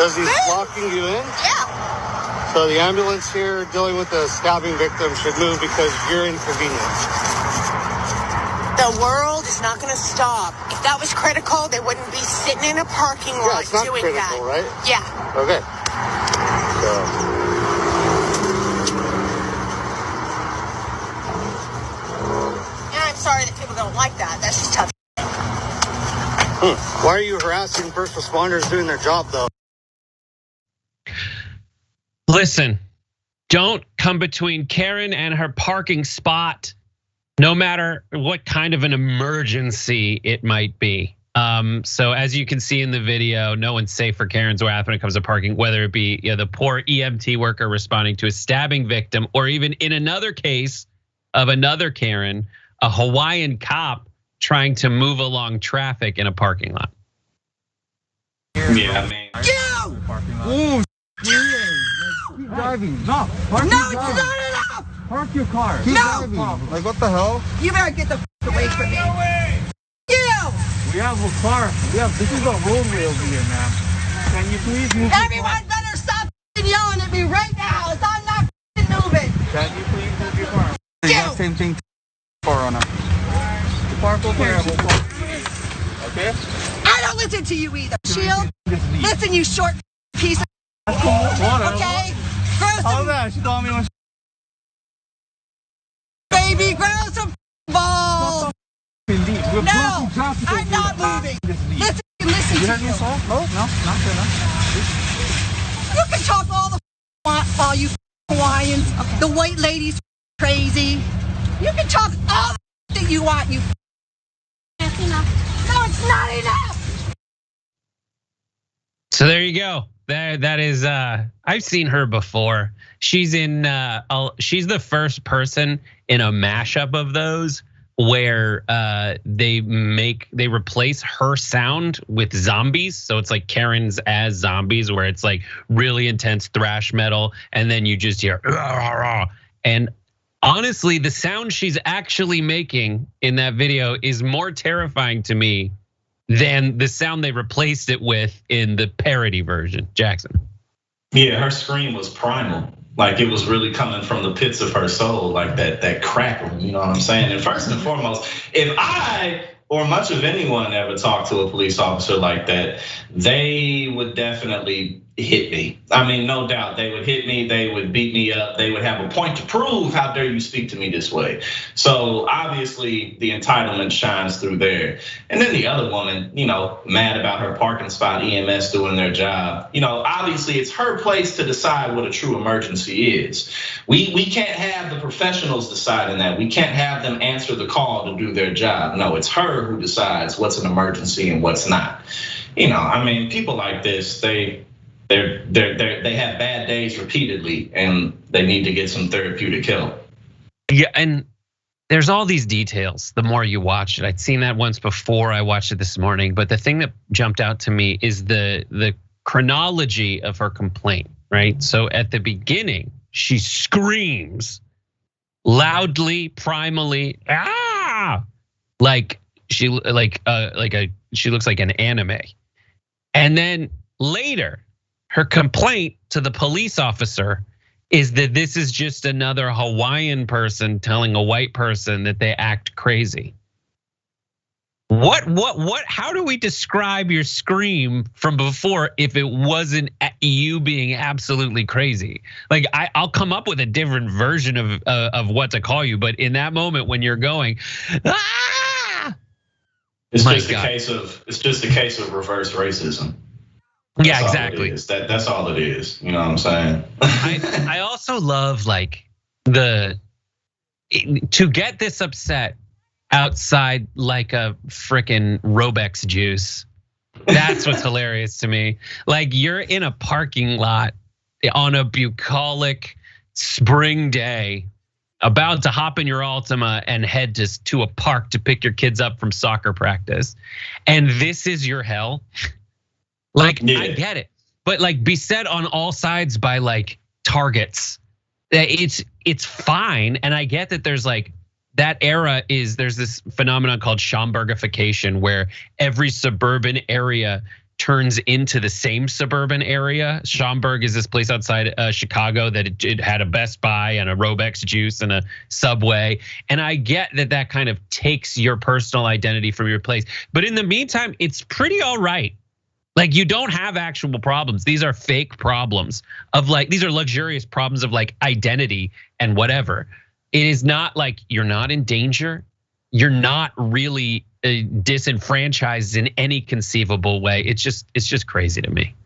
Because he's locking you in? Yeah. So the ambulance here dealing with the stabbing victim should move because you're inconvenienced. The world is not going to stop. If that was critical, they wouldn't be sitting in a parking lot it's not doing critical, that. Right? Yeah. Okay. So. And I'm sorry that people don't like that. That's just tough. Why are you harassing first responders doing their job, though? Listen, don't come between Karen and her parking spot, no matter what kind of an emergency it might be. So as you can see in the video, no one's safe for Karen's wrath when it comes to parking, whether it be the poor EMT worker responding to a stabbing victim, or even in another case of another Karen, a Hawaiian cop trying to move along traffic in a parking lot. Yeah, man. Oh, keep driving. No, No, it's not enough. Park your car. Keep driving. Like, what the hell? You better get the away from me. You. We have a car. This is a roadway over here, ma'am. Can you please move? Everyone better stop yelling at me right now. As I'm not moving. Can you please move your car? You. Same thing. Car on up. Park over here. Okay? I don't listen to you either. Shield. Listen, you short piece of. Okay? Grow some. She told me when Baby, grow some balls. Indeed. No, I'm not moving. Listen to You heard me, you. sir? No, not good. You can talk all you Hawaiians, the white ladies crazy. You can talk all that you want, you. That's enough. No, it's not enough. So there you go. That is, I've seen her before. She's she's the first person in a mashup of those where they replace her sound with zombies. So it's like Karen's as zombies, where it's like really intense thrash metal, and then you just hear, and honestly, the sound she's actually making in that video is more terrifying to me than the sound they replaced it with in the parody version. Jackson. Yeah, her scream was primal. Like it was really coming from the pits of her soul, like that crackle, you know what I'm saying? And first and foremost, if I or much of anyone ever talked to a police officer like that, they would definitely hit me. I mean, no doubt, they would hit me, they would beat me up, they would have a point to prove, how dare you speak to me this way? So obviously the entitlement shines through there. And then the other woman, mad about her parking spot, EMS doing their job. Obviously it's her place to decide what a true emergency is. We can't have the professionals deciding that. We can't have them answer the call to do their job. No, it's her who decides what's an emergency and what's not. People like this, they have bad days repeatedly, and they need to get some therapeutic help. Yeah, and there's all these details the more you watch it. I'd seen that once before, I watched it this morning, but the thing that jumped out to me is the chronology of her complaint, right? So at the beginning, she screams loudly, primally, like she looks like an anime. And then later, her complaint to the police officer is that this is just another Hawaiian person telling a white person that they act crazy. What, how do we describe your scream from before if it wasn't you being absolutely crazy? Like I'll come up with a different version of what to call you, but in that moment when you're going, it's just a case of reverse racism. Yeah, exactly. That's all it is. You know what I'm saying? I also love to get this upset outside like a frickin' Robex juice. That's what's hilarious to me. Like you're in a parking lot on a bucolic spring day, about to hop in your Altima and head to a park to pick your kids up from soccer practice, and this is your hell. Like I get it, but beset on all sides by targets. It's fine, and I get that there's that era there's this phenomenon called Schomburgification, where every suburban area turns into the same suburban area. Schaumburg is this place outside Chicago that it had a Best Buy and a Robex juice and a Subway. And I get that kind of takes your personal identity from your place. But in the meantime, it's pretty all right. Like, you don't have actual problems. These are fake problems of like, these are luxurious problems of like identity and whatever. It is not like you're not in danger. You're not really disenfranchised in any conceivable way. It's just crazy to me.